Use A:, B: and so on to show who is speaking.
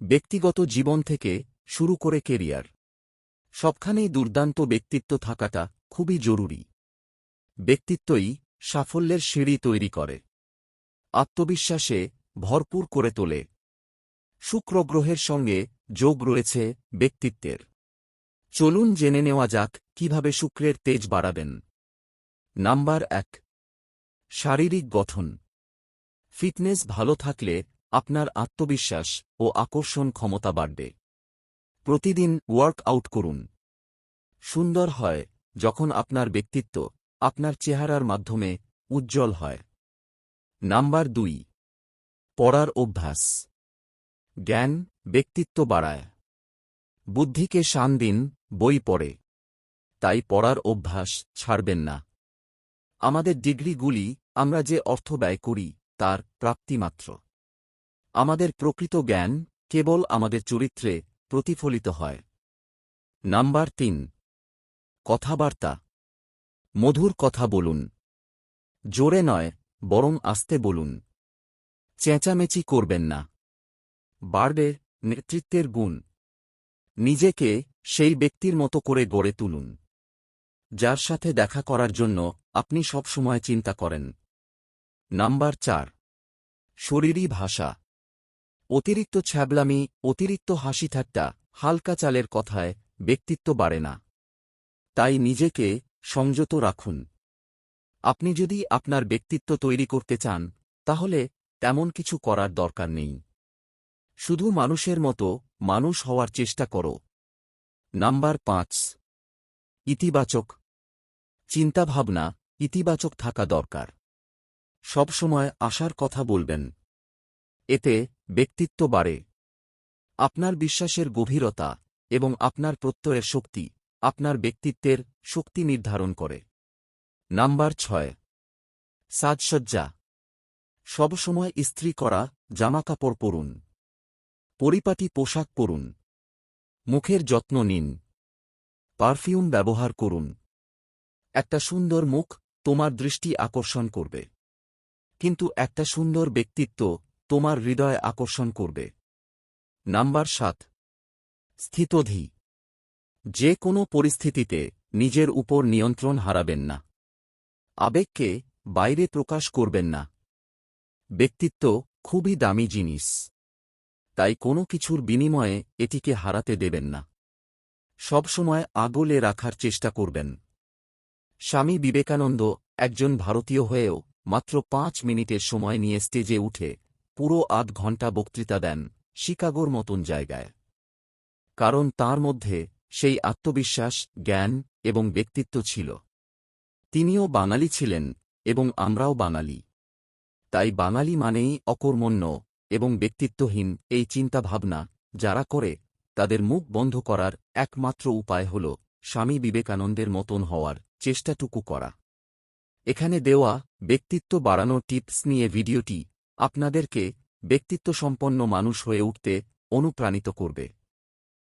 A: ব্যক্তিগত জীবন থেকে শুরু করে কেরিয়ার, সবখানেই দুর্দান্ত ব্যক্তিত্ব থাকাটা খুবই জরুরি। ব্যক্তিত্বই সাফল্যের সিঁড়ি তৈরি করে, আত্মবিশ্বাসে ভরপুর করে তোলে। শুক্র গ্রহের সঙ্গে যোগ রয়েছে ব্যক্তিত্বের। চলুন জেনে নেওয়া যাক কিভাবে শুক্রের তেজ বাড়াবেন। নাম্বার ১, শারীরিক গঠন। ফিটনেস ভালো থাকলে আপনার আত্মবিশ্বাস ও আকর্ষণ ক্ষমতা বাড়বে। প্রতিদিন ওয়ার্কআউট করুন। সুন্দর হয় যখন আপনার ব্যক্তিত্ব আপনার চেহারার মাধ্যমে উজ্জ্বল হয়। নাম্বার ২, পড়ার অভ্যাস। জ্ঞান ব্যক্তিত্ব বাড়ায়। বুদ্ধিকে শান দিন, বই পড়ে। তাই পড়ার অভ্যাস ছাড়বেন না। আমাদের ডিগ্রিগুলি আমরা যে অর্থ ব্যয় করি তার প্রাপ্তিমাত্র। আমাদের প্রকৃত জ্ঞান কেবল আমাদের চরিত্রে প্রতিফলিত হয়। নাম্বার ৩, কথাবার্তা। মধুর কথা বলুন। জোরে নয়, বরং আস্তে বলুন। চেঁচামেচি করবেন না। বাড়বে নেতৃত্বের গুণ। নিজেকে সেই ব্যক্তির মতো করে গড়ে তুলুন যার সাথে দেখা করার জন্য আপনি সবসময় চিন্তা করেন। নাম্বার ৪, শরীরী ভাষা। অতিরিক্ত ছ্যাবলামি, অতিরিক্ত হাসি ঠাট্টা, হালকা চালের কথায় ব্যক্তিত্ব বাড়ে না। তাই নিজেকে সংযত রাখুন। আপনি যদি আপনার ব্যক্তিত্ব তৈরি করতে চান তাহলে তেমন কিছু করার দরকার নেই। শুধু মানুষের মতো মানুষ হওয়ার চেষ্টা করো। নাম্বার ৫, ইতিবাচক চিন্তাভাবনা। ইতিবাচক থাকা দরকার। সবসময় আশার কথা বলবেন। এতে ব্যক্তিত্ব বাড়ে। আপনার বিশ্বাসের গভীরতা এবং আপনার প্রত্যয়ের শক্তি আপনার ব্যক্তিত্বের শক্তি নির্ধারণ করে। নাম্বার ৬, সাজসজ্জা। সবসময় ইস্ত্রি করা জামাকাপড় পরুন। পরিপাটি পোশাক পরুন। মুখের যত্ন নিন। পারফিউম ব্যবহার করুন। একটা সুন্দর মুখ তোমার দৃষ্টি আকর্ষণ করবে, কিন্তু একটা সুন্দর ব্যক্তিত্ব তোমার হৃদয় আকর্ষণ করবে। নাম্বার ৭, স্থিতধী। যে কোনো পরিস্থিতিতে নিজের উপর নিয়ন্ত্রণ হারাবেন না। আবেগকে বাইরে প্রকাশ করবেন না। ব্যক্তিত্ব খুবই দামি জিনিস, তাই কোনো কিছুর বিনিময়ে এটিকে হারাতে দেবেন না। সবসময় আগলে রাখার চেষ্টা করবেন। স্বামী বিবেকানন্দ একজন ভারতীয় হয়েও মাত্র ৫ মিনিটের সময় নিয়ে স্টেজে উঠে পুরো ৮ ঘণ্টা বক্তৃতা দেন শিকাগোর মতন জায়গায়। কারণ তাঁর মধ্যে সেই আত্মবিশ্বাস, জ্ঞান এবং ব্যক্তিত্ব ছিল। তিনিও বাঙালি ছিলেন এবং আমরাও বাঙালি। তাই বাঙালি মানেই অকর্মণ্য এবং ব্যক্তিত্বহীন। এই চিন্তাভাবনা যারা করে তাদের মুখ বন্ধ করার একমাত্র উপায় হল স্বামী বিবেকানন্দের মতন হওয়ার চেষ্টাটুকু করা। এখানে দেওয়া ব্যক্তিত্ব বাড়ানোর টিপস নিয়ে ভিডিওটি আপনাদেরকে ব্যক্তিত্বসম্পন্ন মানুষ হয়ে উঠতে অনুপ্রাণিত করবে।